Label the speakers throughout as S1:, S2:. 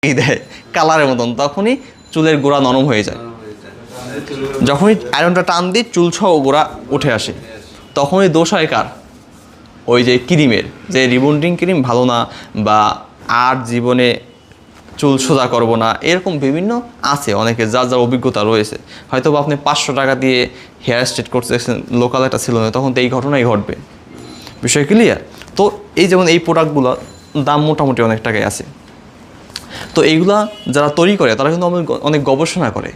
S1: দেয় কালারের মতন, তখনই চুলের গোড়া নরম হয়ে যায়। যখনই আয়রনটা টান দিই চুল সহ গোড়া উঠে আসে, তখনই দোষ হয় কার? ওই যে ক্রিমের, যে রিবন্ডিং ক্রিম ভালো না, বা আর জীবনে চুল সোজা করবো না, এরকম বিভিন্ন আছে অনেকে, যার যার অভিজ্ঞতা রয়েছে। হয়তো বা আপনি 500 টাকা দিয়ে হেয়ার স্ট্রেট করতেছেন, লোকাল একটা ছিল না, তখন তো এই ঘটনাই ঘটবে। বিষয় ক্লিয়ার? তো এই যেমন এই প্রোডাক্টগুলোর দাম মোটামুটি অনেক টাকায় আছে। তো এইগুলা যারা তৈরি করে তারা কিন্তু অনেক গবেষণা করে,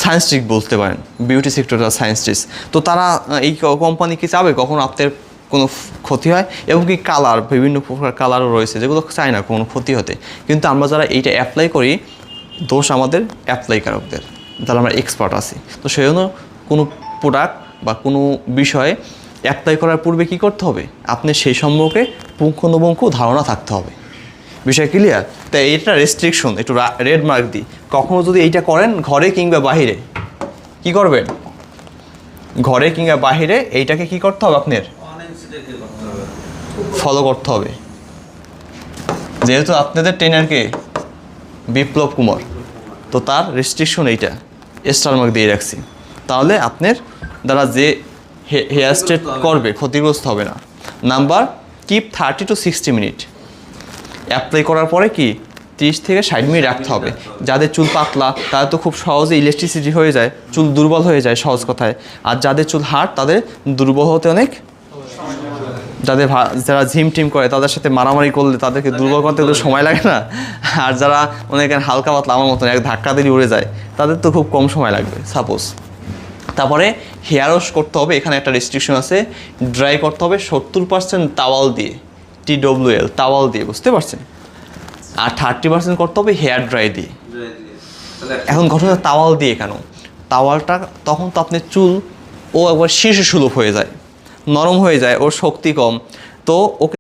S1: সায়েন্সটিস্ট বলতে পারেন, বিউটি সেক্টরটা সায়েন্সটিস্ট। তো তারা এই কোম্পানি কি চাবে কখনো আপনার কোনো ক্ষতি হয়? এবং কি কালার, বিভিন্ন প্রকার কালারও রয়েছে যেগুলো চায় না কোনো ক্ষতি হতে, কিন্তু আমরা যারা এইটা অ্যাপ্লাই করি, দোষ আমাদের অ্যাপ্লাইকারকদের, যারা আমরা এক্সপার্ট আছি। তো সেই জন্য কোনো প্রোডাক্ট বা কোনো বিষয়ে অ্যাপ্লাই করার পূর্বে কী করতে হবে? আপনি সেই সম্পর্কে পুঙ্খানুপুঙ্খ ধারণা থাকতে হবে। বিষয় ক্লিয়ার? তাই এটা রেস্ট্রিকশন, একটু রেড মার্ক দিই। কখনও যদি এইটা করেন ঘরে কিংবা বাহিরে, কি করবেন? ঘরে কিংবা বাহিরে এইটাকে কি করতে হবে? আপনার ফলো করতে হবে। যেহেতু আপনাদের ট্রেনারকে বিপ্লব কুমার, তো তার রেস্ট্রিকশন এইটা স্টার মার্ক দিয়ে রাখছি। তাহলে আপনার দ্বারা যে হেয়ার স্ট্রেট করবে ক্ষতিগ্রস্ত হবে না। Number, keep 30 to 60 minute. Apply করার পরে কি 30 থেকে 60 মিনিট রাখতে হবে। যাদের চুল পাতলা তাদের তো খুব সহজে ইলেকট্রিসিটি হয়ে যায়, চুল দুর্বল হয়ে যায় সহজ কথায়। আর যাদের চুল হার্ড তাদের দুর্বল হতে অনেক, যারা জিম টিম করে তাদের সাথে মারামারি করলে তাদেরকে দুর্বল করতে তো সময় লাগে না। আর যারা অনেক হালকা পাতলা আমার মতন এক ধাক্কা দিয়ে উড়ে যায়, তাদের তো খুব কম সময় লাগবে সাপোজ। তারপরে হেয়ার ওয়াশ করতে হবে, এখানে একটা রেস্ট্রিকশন আছে। ড্রাই করতে হবে 70% তাওয়াল দিয়ে, TWL তাওয়াল দিয়ে, বুঝতে পারছেন? আর 30% করতে হবে হেয়ার ড্রাই দিয়ে। এখন ঘটনা তাওয়াল দিয়ে কেন? তাওয়ালটা তখন তো আপনার চুল ও একবার শিশু সুলভ হয়ে যায়, নরম হয়ে যায়, ওর শক্তি কম, তো ওকে